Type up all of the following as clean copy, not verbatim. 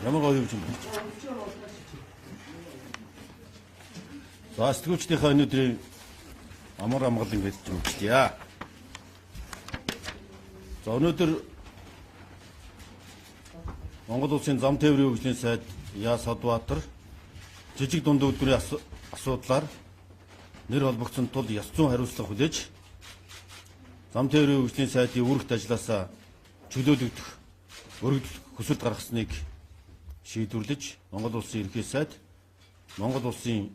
Ямар гоё юм бэ? За сэтгүүлчдийнхээ өнөөдрийн амар амгалан гэж юм хэлье. За өнөөдөр Монгол Улсын зам тээврийн хөгжлийн сайд Яа Содбаатар жижиг дунд үйлдвэрийн асуудлаар нэр холбогдсон тул ёс зүйн хариуцлага хүлээж зам тээврийн хөгжлийн сайдын үүрэгт ажлаасаа чөлөөлөгдөх өргөдөл хүсэлт гаргасныг шийдвэрлэж Монгол Улсын ерөнхий сайд Монгол Улсын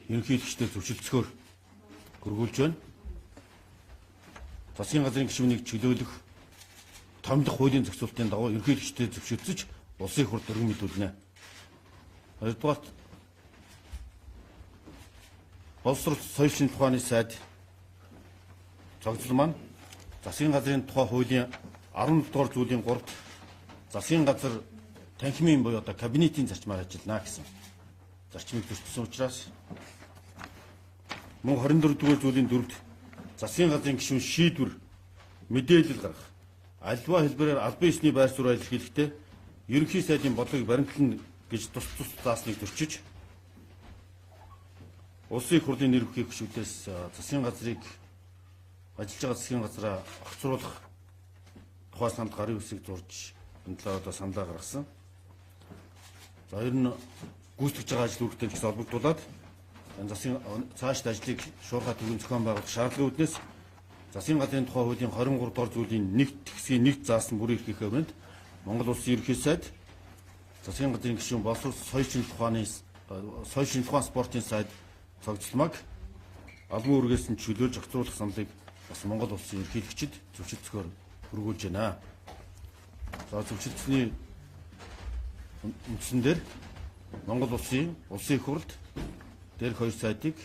ерөнхийлөгчдөө зөвшөлтсөөр хөргүүлж байна. Засгийн газрын гишүүнийг чөлөөлөх томдох хуулийн зохицуултын дагуу ерөнхийлөгчдөө зөвшөөрсөж улсын их хурлд өргөн мэдүүлнэ. Хоёрдугаар боловсрол соёл шинжилгээ ухааны сайд цогцлол маань засгийн газрын тухай хуулийн 11 дугаар зүйлийн 3-т засгийн газар танхимын буюу одоо кабинетийн зарчмаар ажиллана гэсэн зарчмыг зөрчсөн учраас мөн 24 дугаар зүйлийн 4-т засгийн газрын гишүүн шийдвэр мэдээлэл гаргах альва хэлбэрээр албан ёсны байр суурь илэрхийлэхдээ ерөнхий сайдын бодлогыг баримтлана гэж тус заасныг зөрчиж улсын их хурлын нэр хүчийг гишүүдээс засгийн газрыг ажиллаж байгаа засгийн газараа огцруулах тухай санал гарын үсэг зурж энэ талаар одоо саналаа гаргасан. За ер нь гүйцэтгэж байгаа ажил үүрэгтэй гэсэн холбогдуулаад засгийн цаашд ажлыг шуурхай төвийн зохион байгуулах шаардлагын үүднээс засгийн газрын тухай хуулийн 23 дугаар зүйлийн 1-т хэсгийн 1-т заасан бүрийн эрхийн хувьд Монгол Улсын ерөнхий сайд засгийн газрын гишүүн боловсрол соёл шинжилгээ ухааны спортын сайд цогцлмаг албан үүргээс нь чөлөөлж огцруулах саналыг бас Монгол Улсын ерөнхийлөгчид зөвшөлтсөөр хөргүүлж байна. За зөвшөлтсөний үндсэн дээр Монгол Улсын их хурлд дээрх хоёр сайдыг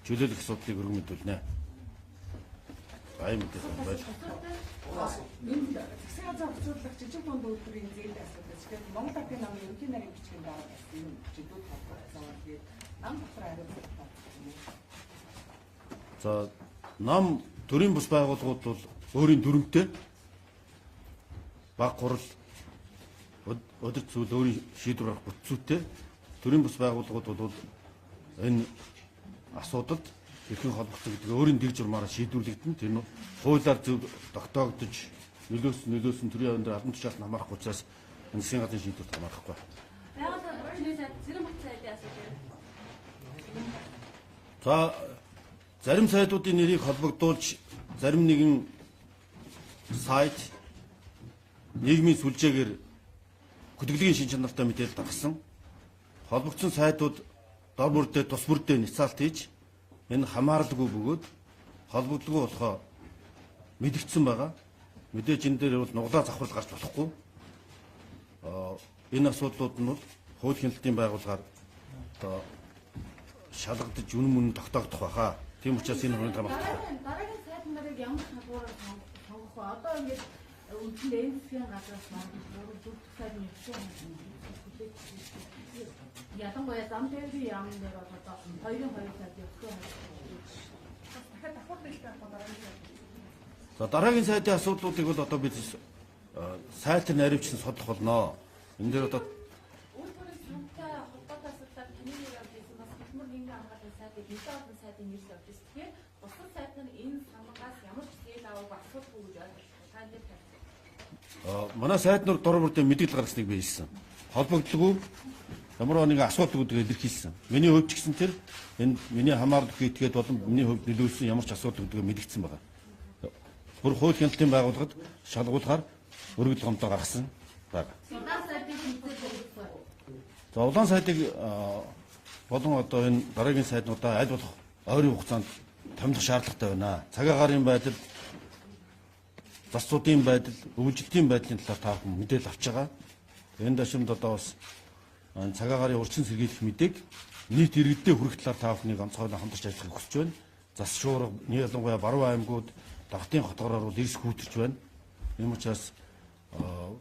чөлөөлөх асуудлыг өргөн мэдүүлнэ. За ийм мэдээлэл байна. Засгийн газар хөтөлбөрийн жижиг дунд үйлдвэрийн зээл асуудал. Тэгэхээр Монгол Улсын намын ерөнхий нарийн бичгийн дараа энэ чөлөөт толгойсон. Тэгээд нам дотор хариуцлага. За нам төрийн бус байгууллагууд бол өөрийн дүрмтэй баг хурал өдөр зүйл өөрийн шийдвэр гаргах бүтцүүтэй төрийн бус байгууллагууд бол энэ асуудалд хэрхэн холбогдсон гэдэг өөрийн дэг журмаараа шийдвэрлэгдэн тэр нь хуулиар зөв тогтоогдож нөлөөсөн төрийн явдлын дээр албан тушаалд хамаарахгүй учраас энэ засгийн газрын шийдвэрт хамаарахгүй. За зарим сайдуудын нэрийг холбогдуулж зарим нэгэн сайт нийгмийн сүлжээгээр хөтөлбөрийн шин чанартай мэдээлэл гаргасан. Холбогдсон сайтууд дор бүрдээ тус бүрдээ няцаалт хийж энэ хамааралгүй бөгөөд холбогдлого болохоо мэдгдсэн байгаа. Мэдээж энэ дээр бол нуглаа завхрал гарч болохгүй. Энэ асуудлууд нь бол хууль хяналтын байгууллагаар одоо шалгагдаж үнэн тогтоогдох байхаа. Тийм учраас энэ хүрээнд хамаардах. Дараагийн сайд нарыг ямар хадгалаар сонгох вэ? Одоо ингээд үндсэндээ энэ засгийн газраас маань зөвхөн сайдын ялангуяа зам тээврийн яамн дээр бол одоо хоёрын хоёр сайд өгсөн. Дахиад давхар бэлтэй авах дараагийн сайд. За дараагийн сайдын асуудлуудыг бол одоо бид сайтар наривчсан судлах болно. Энэ дээр одоо Өөрөөр хэлбэл холбоотой асуудлаар таны нэр авч ирсэн бас хөтөлбөр хэмжээ хамгаалсан сайдыг нэлээд олон сайдын нэрс авч ирсэн. Тэгэхээр бусад сайд нар энэ самгаас ямар ч зээл авах асуудалгүй гэж ойлгож байна. манай сайднууд дор бүрдээ мэдээлэл гаргасныг би хэлсэн. Холбогдлого ямар нэгэн асуудал гэдгийг илэрхийлсэн. Миний хувьд ч гэсэн тэр энэ миний хамаарлах этгээд болон миний хувьд нөлөөлсөн ямар ч асуудал гэдгийг мэдгдсэн байна. Бүр хууль хяналтын байгууллагад шалгуулахаар өргөдөл гомдоо гаргасан байна. За улаан сайдыг болон одоо энэ дараагийн сайднуудаа аль болох ойрын хугацаанд томилох шаардлагатай байна. Цагаагаарын байдал, засцуудын байдал, өвлжилтийн байдлын талаар та бүхэн мэдээлэл авч байгаа. Энэ дашимд одоо бас цагаагаарын урьдчилан сэргийлэх мэдээг нийт иргэдэд хүргэх талаар та бүхнийг онцгойлон хамтарч ажиллахыг хүсэж байна. Зас шуурга, ялангуяа Баруун аймагуд Давхтын хотгороор бол эрс хүүтэрч байна. Энэ учраас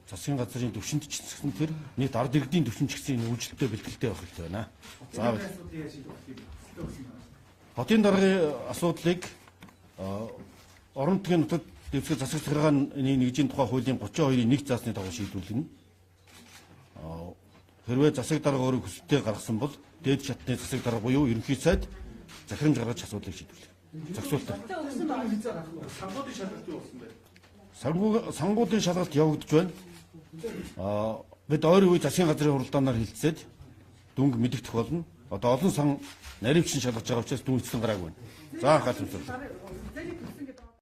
засгийн газрын төвшөнд ч гэсэн тэр нийт ард иргэдийн төвшөнд ч гэсэн үйлчлэлтэй бэлтгэлтэй байх хэрэгтэй байна. За хотын даргын асуудлыг орон нутгийн нутаг дэвсгэр засаг захиргааны нэгжийн тухай хуулийн 32-ийн 1 заасны дагуу шийдвэрлэнэ. Хэрвээ засаг дарга өөрийн хүсэлтэд гаргасан бол дээд шатны засаг дарга буюу ерөнхий сайд захирамж гаргаж асуудлыг шийдвэрлэх. Зохицуултаа. Сангуудын шалгалт юу болсон бэ? Сангуудын шалгалт явагдаж байна. Бид ойрын үе засгийн газрын хуралдаанаар хилцээд дүнг мэдэгдэх болно. Одоо олон сан наривчин шалгаж байгаа учраас дүн эцэн гараагүй байна. За анхаарал төвлөрөө.